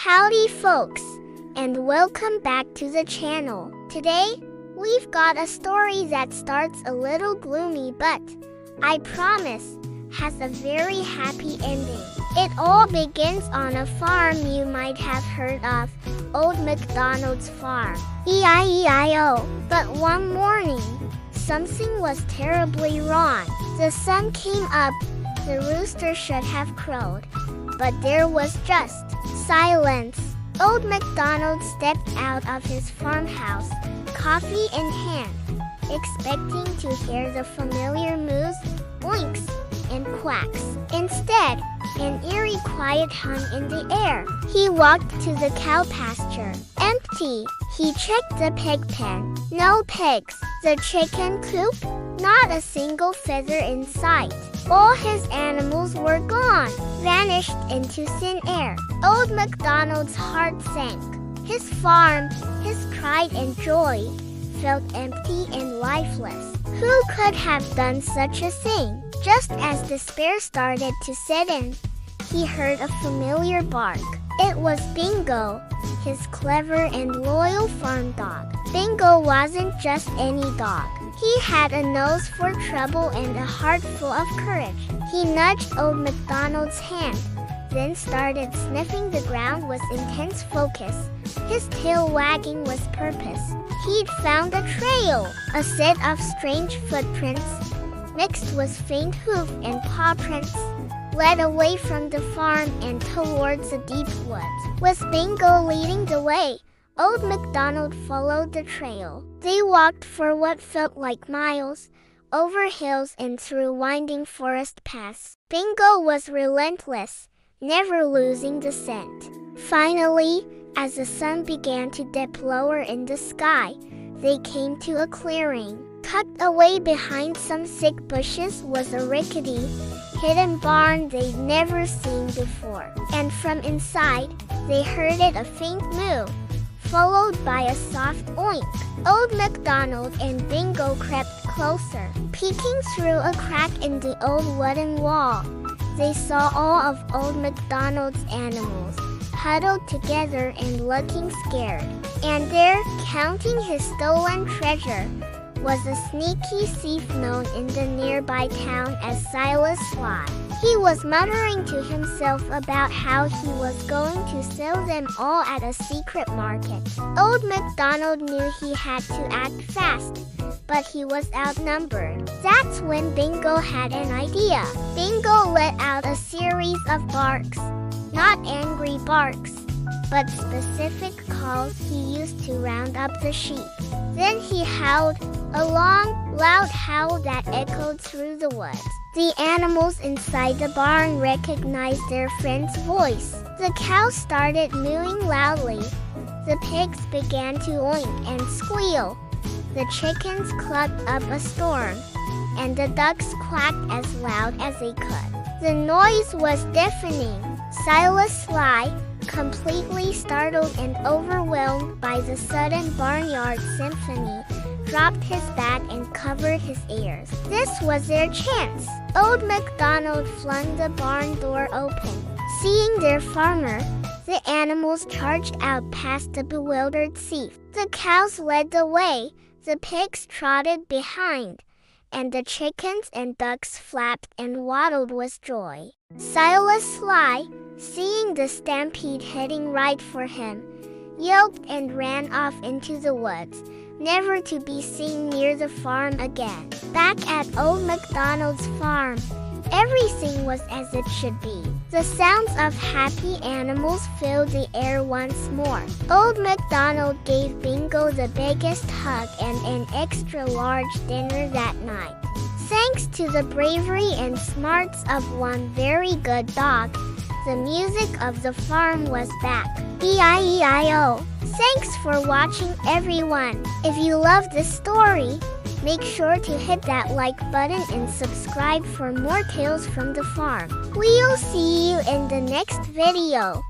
Howdy folks, and welcome back to the channel. Today, we've got a story that starts a little gloomy but, I promise, has a very happy ending. It all begins on a farm you might have heard of, Old MacDonald's farm. E-I-E-I-O. But one morning, something was terribly wrong. The sun came up, the rooster should have crowed, but there was just silence. Old MacDonald stepped out of his farmhouse, coffee in hand, expecting to hear the familiar moos, oinks, and quacks. Instead, an eerie quiet hung in the air. He walked to the cow pasture. Empty. He checked the pig pen. No pigs. The chicken coop? Not a single feather in sight. All his animals were gone, vanished into thin air. Old MacDonald's heart sank. His farm, his pride and joy, felt empty and lifeless. Who could have done such a thing? Just as despair started to set in, he heard a familiar bark. It was Bingo, his clever and loyal farm dog. Bingo wasn't just any dog. He had a nose for trouble and a heart full of courage. He nudged Old MacDonald's hand, then started sniffing the ground with intense focus. His tail wagging with purpose. He'd found a trail, a set of strange footprints, mixed with faint hoof and paw prints, led away from the farm and towards the deep woods. With Bingo leading the way, Old MacDonald followed the trail. They walked for what felt like miles, over hills and through winding forest paths. Bingo was relentless, never losing the scent. Finally, as the sun began to dip lower in the sky, they came to a clearing. Tucked away behind some thick bushes was a rickety, hidden barn they'd never seen before. And from inside, they heard a faint moo, followed by a soft oink. Old MacDonald and Bingo crept closer. Peeking through a crack in the old wooden wall, they saw all of Old MacDonald's animals, huddled together and looking scared. And there, counting his stolen treasure, was a sneaky thief known in the nearby town as Silas Sly. He was muttering to himself about how he was going to sell them all at a secret market. Old MacDonald knew he had to act fast, but he was outnumbered. That's when Bingo had an idea. Bingo let out a series of barks, not angry barks, but specific calls he used to round up the sheep. Then he howled, a long, loud howl that echoed through the woods. The animals inside the barn recognized their friend's voice. The cows started mooing loudly. The pigs began to oink and squeal. The chickens clucked up a storm, and the ducks quacked as loud as they could. The noise was deafening. Silas Sly, completely startled and overwhelmed by the sudden barnyard symphony, dropped his bat and covered his ears. This was their chance. Old MacDonald flung the barn door open. Seeing their farmer, the animals charged out past the bewildered thief. The cows led the way, the pigs trotted behind, and the chickens and ducks flapped and waddled with joy. Silas Sly, seeing the stampede heading right for him, yelped and ran off into the woods, never to be seen near the farm again. Back at Old MacDonald's farm, everything was as it should be. The sounds of happy animals filled the air once more. Old MacDonald gave Bingo the biggest hug and an extra large dinner that night. Thanks to the bravery and smarts of one very good dog, the music of the farm was back. E-I-E-I-O. Thanks for watching, everyone. If you love this story, make sure to hit that like button and subscribe for more tales from the farm. We'll see you in the next video.